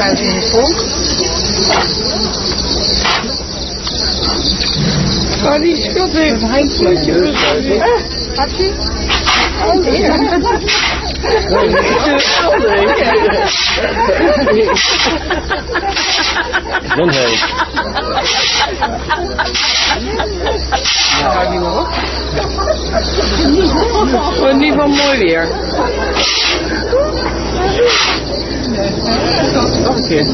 thuis in het volk. Oh, die schat heeft een handje. Hartje? Oh, ja. Gezondheid. Hou die maar op. Wordt in ieder geval mooi weer. Nog een keer.